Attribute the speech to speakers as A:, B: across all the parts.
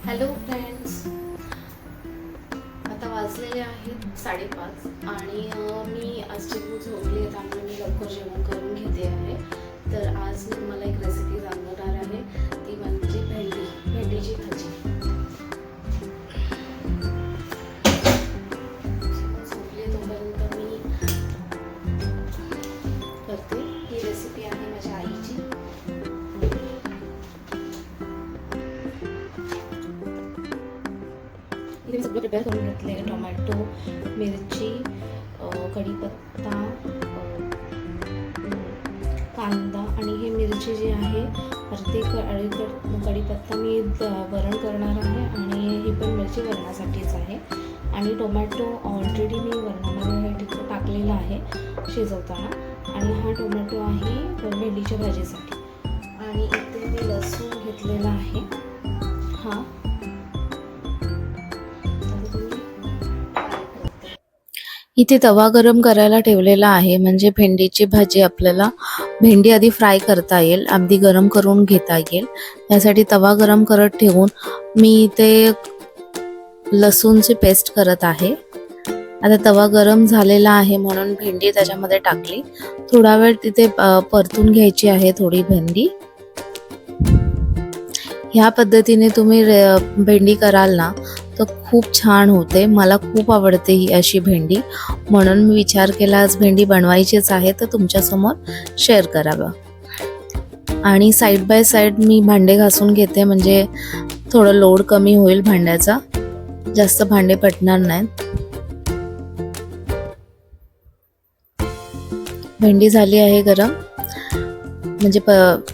A: Hello friends, आता वाजलेले आहेत 5:30 आणि मी आज चिमू झोपली आहे, त्यामुळे मी लवकर जेवण करून घेते आहे. तर आज मी तुम्हाला एक रेसिपी सांगणार आहे, ती म्हणजे भेंडीची भाजी. चिमू झोपली आहे तोपर्यंत मी करते. ही रेसिपी आहे माझ्या आईची. इथे सगळं प्रिपेअर करून घेतले. टोमॅटो, मिरची, कढीपत्ता, कांदा आणि हे मिरची जी आहे अर्धी कढीपत्ता मी वरण करणार आहे आणि ही पण मिरची वरणासाठीच आहे. आणि टोमॅटो ऑलरेडी मी वरणामध्ये टाकलेला आहे शिजवताना. आणि हा टोमॅटो आहे भेंडीच्या भाजीसाठी. आणि इथे मी लसूण घेतलेला आहे. हा इथे तवा गरम करायला ठेवलेला आहे, म्हणजे भेंडीची भाजी आपल्याला भेंडी आधी फ्राय करता येईल, अगदी गरम करून घेता येईल यासाठी तवा गरम करत ठेवून मी इथे लसूणची पेस्ट करत आहे. आता तवा गरम झालेला आहे म्हणून भेंडी त्याच्यामध्ये टाकली. थोडा वेळ तिथे परतून घ्यायची आहे थोडी भेंडी. ह्या पद्धतीने तुम्ही भेंडी कराल ना तर खूप छान होते. मला खूप आवडते ही अशी भेंडी, म्हणून मी विचार केला आज भेंडी बनवायचीच आहे तर तुमच्यासमोर शेअर करावं. आणि साईड बाय साईड मी भांडे घासून घेते, म्हणजे थोडं लोड कमी होईल भांड्याचा, जास्त भांडे पडणार नाहीत. भेंडी झाली आहे गरम, म्हणजे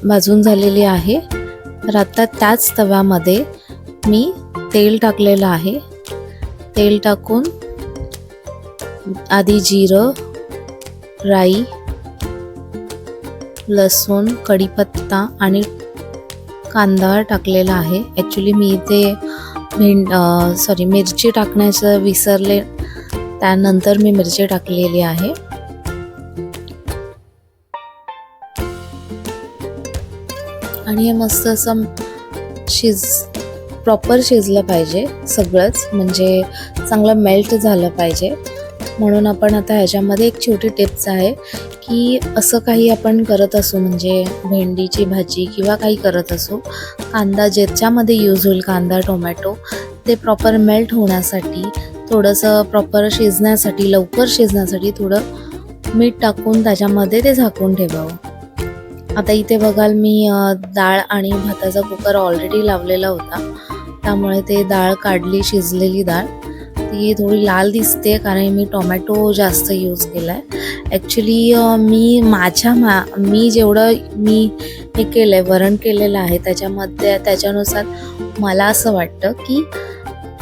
A: भाजून झालेली आहे. तर आता त्याच तव्यामध्ये मी तेल टाकलेलं आहे. तेल टाकून आधी जिरं, राई, लसूण, कढीपत्ता आणि कांदा टाकलेला आहे. ॲक्च्युली मी इथे मिरची टाकण्याचं विसरले, त्यानंतर मी मिरची टाकलेली आहे. आणि हे मस्त असं प्रॉपर शिजलं पाहिजे सगळंच, म्हणजे चांगलं मेल्ट झालं पाहिजे. म्हणून आपण आता ह्याच्यामध्ये एक छोटी टिप्स आहे की असं काही आपण करत असू, म्हणजे भेंडीची भाजी किंवा काही करत असू, कांदा ज्याच्यामध्ये यूज होईल, कांदा टोमॅटो, ते प्रॉपर मेल्ट होण्यासाठी, थोडंसं प्रॉपर शिजण्यासाठी, लवकर शिजण्यासाठी थोडं मीठ टाकून त्याच्यामध्ये ते झाकून ठेवावं. आता इथे बघाल मी डाळ आणि भाताचा कुकर ऑलरेडी लावलेला होता, त्यामुळे ते डाळ काढली, शिजलेली डाळ. ती थोडी लाल दिसते कारण मी टोमॅटो जास्त यूज केला आहे. ॲक्च्युली मी जेवढं हे केलं आहे, वरण केलेलं आहे, त्याच्यानुसार मला असं वाटतं की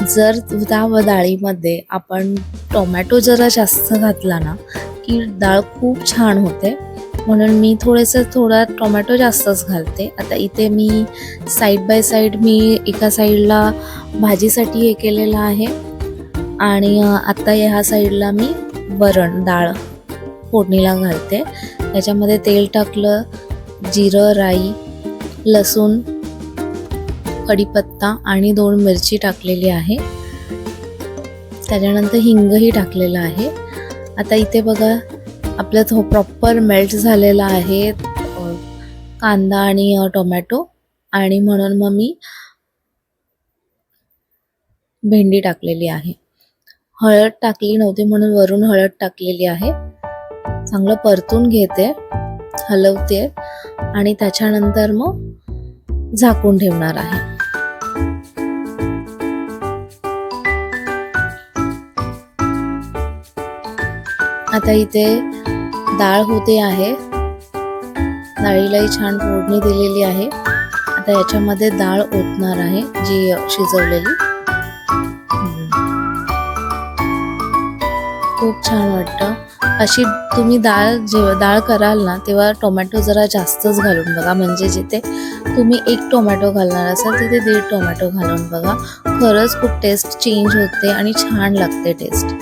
A: जर त्या डाळीमध्ये आपण टोमॅटो जरा जास्त घातला ना की डाळ खूप छान होते, म्हणून मी थोडा टोमॅटो जास्तच घालते. आता इथे मी साईड बाय साईड मी एका साईडला भाजीसाठी हे केलेलं आहे आणि आता ह्या साईडला मी डाळ फोडणीला घालते. त्याच्यामध्ये तेल टाकलं, जिरं, राई, लसूण, कढीपत्ता आणि 2 मिरची टाकलेली आहे. त्याच्यानंतर हिंगही टाकलेलं आहे. आता इथे बघा आपलं प्रॉपर मेल्ट झालेला आहे कांदा आणि टोमॅटो, आणि म्हणून मग मी भेंडी टाकलेली आहे. हळद टाकली नव्हती म्हणून वरून हळद टाकलेली आहे. चांगलं परतून घेते, हलवते आणि त्याच्यानंतर मग झाकून ठेवणार आहे. आता इथे डाळ होते आहे, डाळीलाही छान फोडणी दिलेली आहे. आता याच्यामध्ये डाळ ओतणार आहे जी शिजवलेली. खूप छान वाटतं अशी. तुम्ही डाळ कराल ना तेव्हा टोमॅटो जरा जास्तच घालून बघा, म्हणजे जिथे तुम्ही 1 टोमॅटो घालणार असाल तिथे 1.5 टोमॅटो घालून बघा. खरंच खूप टेस्ट चेंज होते आणि छान लागते टेस्ट.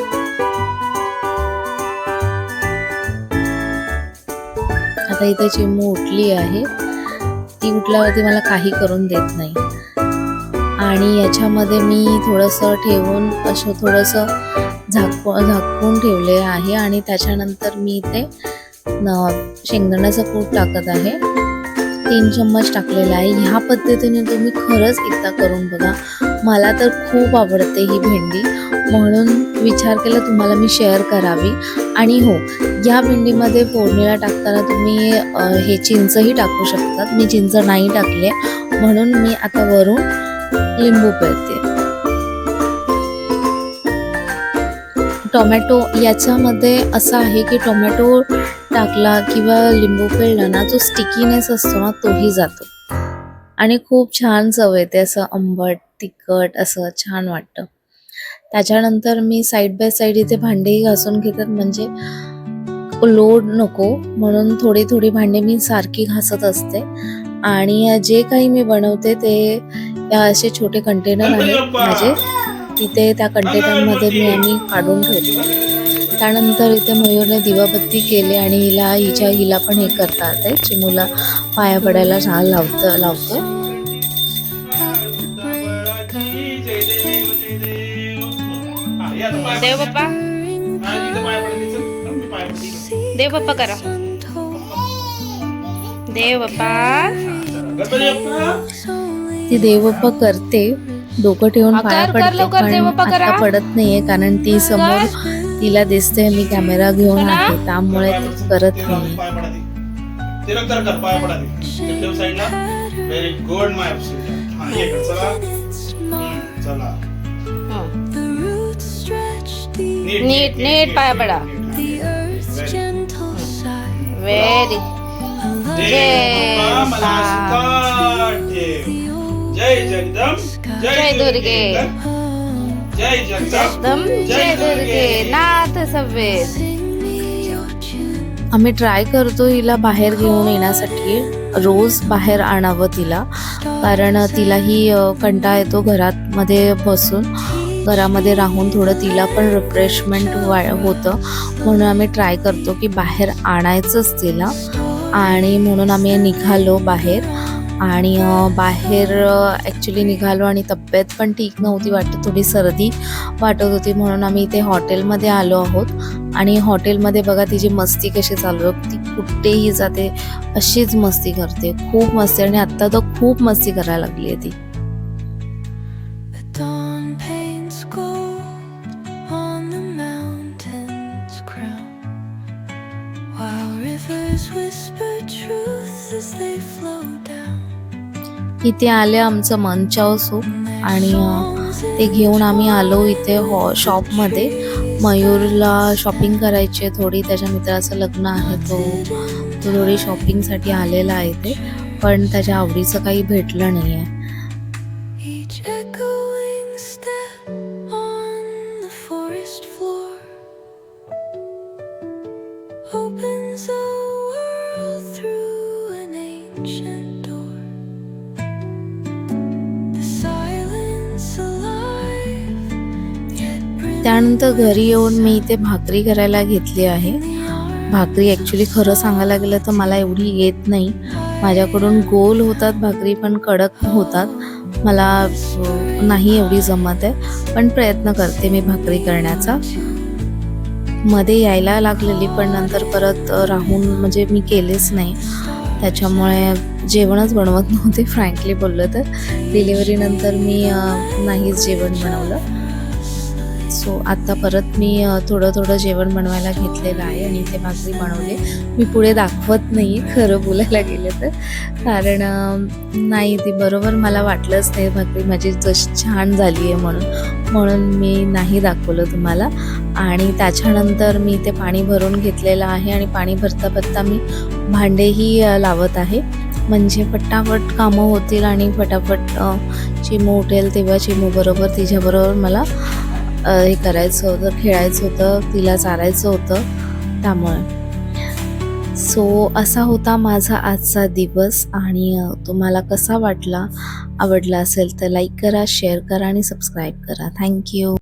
A: आता इथे चिमू उठली आहे, ती उठल्यावरती मला काही करून देत नाही. आणि याच्यामध्ये मी थोडंसं ठेवून असं थोडंसं झाकून ठेवले आहे आणि त्याच्यानंतर मी इथे शेंगदाण्याचं कूट टाकत आहे. 3 चम्मच टाकलेला आहे. ह्या पद्धतीने तुम्ही खरंच एकदा करून बघा. मला तर खूप आवडते ही भेंडी, म्हणून विचार केला तुम्हाला मी शेअर करावी. आणि हो, या भेंडीमध्ये फोडणीला टाकताना तुम्ही हे चिंचही टाकू शकतात. मी चिंच नाही टाकले, म्हणून मी आता वरून लिंबू पिळते. टोमॅटो याच्यामध्ये असं आहे की टोमॅटो टाकला किंवा लिंबू पिळला ना, जो स्टिकीनेस असतो ना तोही जातो आणि खूप छान चव येते. असं आंबट तिखट असं छान वाटतं. त्याच्यानंतर मी साईड बाय साईड इथे भांडेही घासून घेतात, म्हणजे लोड नको म्हणून थोडी थोडी भांडे मी सारखी घासत असते. आणि जे काही मी बनवते ते असे छोटे कंटेनर आहेत माझे, तिथे त्या कंटेनरमध्ये आम्ही काढून ठेवतो. त्यानंतर इथे मयूरने दिवाबत्ती केली आणि हिला पण हे करतात आहे, चिमूला पाया पडायला लावतो.
B: देव बाप्पा, देव बाप्पा करा, देव बाप्पा.
A: ती देवबाप्पा करते, डोकं ठेवून पाया पडते, पण आता पडत नाहीये कारण ती समोर तिला दिसते मी कॅमेरा घेऊन आहे, त्यामुळे ती करत नाही.
B: नीट नीट पाया पडा. व्हेरी
C: जय जगदम
B: जय दुर्गे, जगदम जय दुर्गे, नाथ सवेद.
A: आम्ही ट्राय करतो हिला बाहेर घेऊन येण्यासाठी, रोज बाहेर आणावं तिला, कारण तिलाही कंटाळा येतो घरामध्ये बसून, घरामध्ये राहून थोडं तिला पण रिफ्रेशमेंट होतं, म्हणून आम्ही ट्राय करतो की बाहेर आणायचंच तिला. आणि म्हणून आम्ही निघालो बाहेर, आणि बाहेर ॲक्च्युली निघालो आणि तब्येत पण ठीक नव्हती वाटत, थोडी सर्दी वाटत होती, म्हणून आम्ही इथे हॉटेलमध्ये आलो आहोत. आणि हॉटेलमध्ये बघा तिची मस्ती कशी चालू आहे, ती कुठेही जाते अशीच मस्ती करते, खूप मस्ती, आणि आत्ता तर खूप मस्ती करायला लागली आहे ती. इथे आले आमचं मनचाव सूप, आणि ते घेऊन आम्ही आलो इथे शॉपमध्ये. मयूरला शॉपिंग करायची आहे थोडी, त्याच्या मित्राचं लग्न आहे, तो थोडी शॉपिंगसाठी आलेला आहे ते, पण त्याच्या आवडीचं काही भेटलं नाही आहे. त्यानंतर घरी येऊन मी इथे भाकरी करायला घेतली आहे. भाकरी ॲक्च्युली खरं सांगायला गेलं तर मला एवढी येत नाही, माझ्याकडून गोल होतात भाकरी पण कडक होतात, मला नाही एवढी जमत आहे, पण प्रयत्न करते मी भाकरी करण्याचा. मध्ये यायला लागलेली पण नंतर परत राहून म्हणजे मी केलेच नाही, त्याच्यामुळे जेवणच बनवत नव्हते फ्रँकली बोललं तर. डिलिव्हरीनंतर मी नाहीच जेवण बनवलं. सो आता परत मी थोडं जेवण बनवायला घेतलेलं आहे आणि इथे भाकरी बनवली. मी पुढे दाखवत नाही खरं बोलायला गेलं तर, कारण नाही ती बरोबर मला वाटलंच नाही भाकरी माझी जशी छान झाली आहे म्हणून मी नाही दाखवलं तुम्हाला. आणि त्याच्यानंतर मी इथे पाणी भरून घेतलेलं आहे आणि पाणी भरता मी भांडेही लावत आहे, म्हणजे पटापट कामं होतील आणि पटापट चिमू उठेल तेव्हा चिमूबरोबर तिच्याबरोबर मला हे करायचं होतं, खेळायचं होतं, तिला चारायचं होतं, त्यामुळे. सो असा होता माझा आजचा दिवस. आणि तुम्हाला कसा वाटला, आवडला असेल तर लाईक करा, शेअर करा आणि सबस्क्राईब करा. थँक्यू.